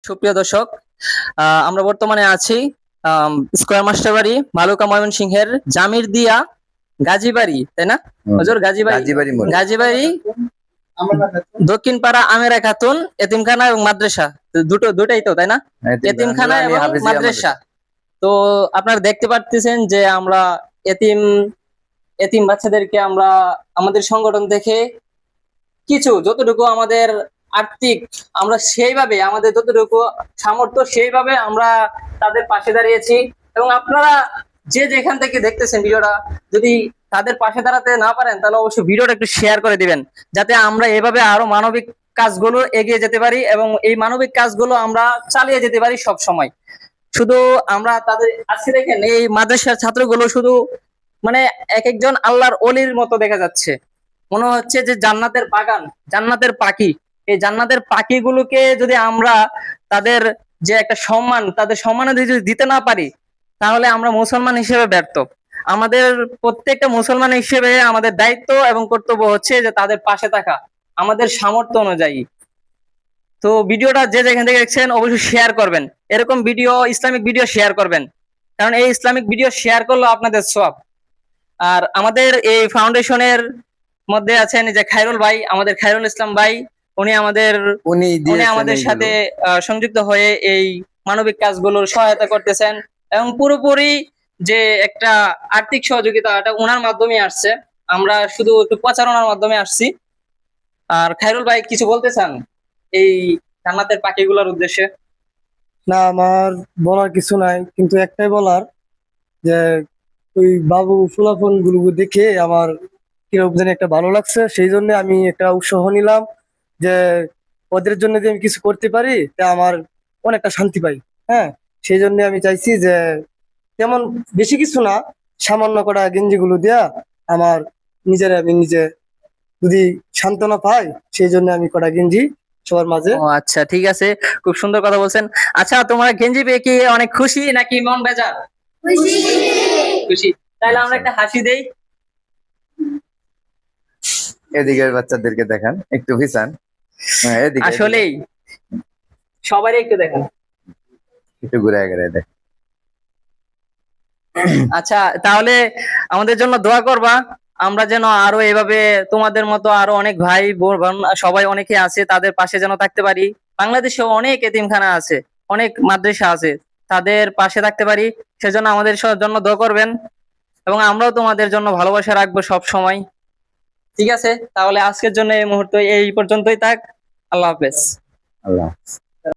সুপ্রিয় দর্শক, আমরা বর্তমানে আছি স্কয়ার মাস্টার বাড়ি, ভালুকা ময়মনসিংহের জামির দিয়া গাজীবাড়ি, তাই না হুজুর? গাজীবাড়ি দক্ষিণ পাড়া আমেরা খাতুন এতিমখানা এবং মাদ্রাসা, দুটাই তো, তাই না? এতিমখানা এবং মাদ্রাসা। তো আপনারা দেখতে পাচ্ছেন যে আমরা এতিম এতিম বাচ্চাদেরকে আমরা আমাদের সংগঠন থেকে কিছু যতটুকু আমাদের আর্থিক, আমরা সেইভাবে আমাদের যতটুকু সামর্থ্য সেইভাবে আমরা তাদের পাশে দাঁড়িয়েছি। এবং আপনারা যে যেখান থেকে দেখতেছেন ভিডিওটা, যদি তাদের পাশে দাঁড়াতে না পারেন তাহলে অবশ্যই ভিডিওটা একটু শেয়ার করে দিবেন, যাতে আমরা এভাবে আরো মানবিক কাজগুলো এগিয়ে যেতে পারি এবং এই মানবিক কাজগুলো আমরা চালিয়ে যেতে পারি সব সময়। শুধু আমরা তাদের আজকে দেখেন এই মাদ্রাসার ছাত্রগুলো শুধু মানে এক একজন আল্লাহর অলির মতো দেখা যাচ্ছে, মনে হচ্ছে যে জান্নাতের বাগান, জান্নাতের পাখি। এই জান্নাতের পাখিগুলোকে যদি আমরা তাদের যে একটা সম্মান, তাদের সম্মানে যদি দিতে না পারি, তাহলে আমরা মুসলমান হিসেবে ব্যর্থ। আমাদের প্রত্যেকটা মুসলমান হিসেবে আমাদের দায়িত্ব এবং কর্তব্য হচ্ছে যে তাদের পাশে থাকা আমাদের সামর্থ্য অনুযায়ী। তো ভিডিওটা যে যেখান থেকে দেখছেন অবশ্যই শেয়ার করবেন, এরকম ভিডিও, ইসলামিক ভিডিও শেয়ার করবেন, কারণ এই ইসলামিক ভিডিও শেয়ার করলো আপনাদের সওয়াব। আর আমাদের এই ফাউন্ডেশনের মধ্যে আছেন যে খায়রুল ভাই, আমাদের খায়রুল ইসলাম ভাই, উনি আমাদের সাথে সংযুক্ত হয়ে এই মানবিক কাজগুলোর সহায়তা করতেছেন এবং পুরোপুরি যে একটা আর্থিক সহযোগিতা এটা ওনার মাধ্যমে আসছে, আমরা শুধু একটু প্রচারণার মাধ্যমে আসছি। আর খায়রুল ভাই কিছু বলতে চান এই জান্নাতের পাখিগুলোর উদ্দেশ্যে? না, আমার বলার কিছু নাই, কিন্তু একটাই বলার যে ওই বাবু ফুলাফল গুলো দেখে আমার কিরকম জানি একটা ভালো লাগছে। সেই জন্য আমি একটা উৎসাহ নিলাম যে ওদের জন্য যদি আমি কিছু করতে পারি তা আমার অনেকটা শান্তি পাই। হ্যাঁ, সেই জন্য আমি চাইছি যে তেমন বেশি কিছু না, সামান্য কটা গেঞ্জি গুলো দেয়া আমার আমি নিজে যদি সান্ত্বনা পাই, সেই জন্য আমি কটা গেঞ্জি সবার মাঝে। ও আচ্ছা, ঠিক আছে, খুব সুন্দর কথা বলছেন। আচ্ছা, তোমার গেঞ্জি পেয়ে কি অনেক খুশি নাকি মন বেজার? খুশি। খুশি, তাহলে আমরা একটা হাসি দেই। এদিকের বাচ্চাদেরকে দেখান, একটু ভিসান। আসলেই সবারই একটু দেখেন, একটু ঘুরে ঘুরে দেখ। আচ্ছা, তাহলে আমাদের জন্য দোয়া করবা, আমরা যেন আরো এভাবে তোমাদের মতো আরো অনেক ভাই বোন সবাই অনেকে আছে, তাদের পাশে যেন থাকতে পারি। বাংলাদেশে অনেক এতিমখানা আছে, অনেক মাদ্রাসা আছে, তাদের পাশে থাকতে পারি। সেজন্য আমাদের জন্য দোয়া করবেন এবং আমরাও তোমাদের জন্য ভালোবাসা রাখবো সব সময়। ঠিক আছে, তাহলে আজকের জন্য এই মুহূর্তে এই পর্যন্তই থাক। আল্লাহ হাফেজ। আল্লাহ।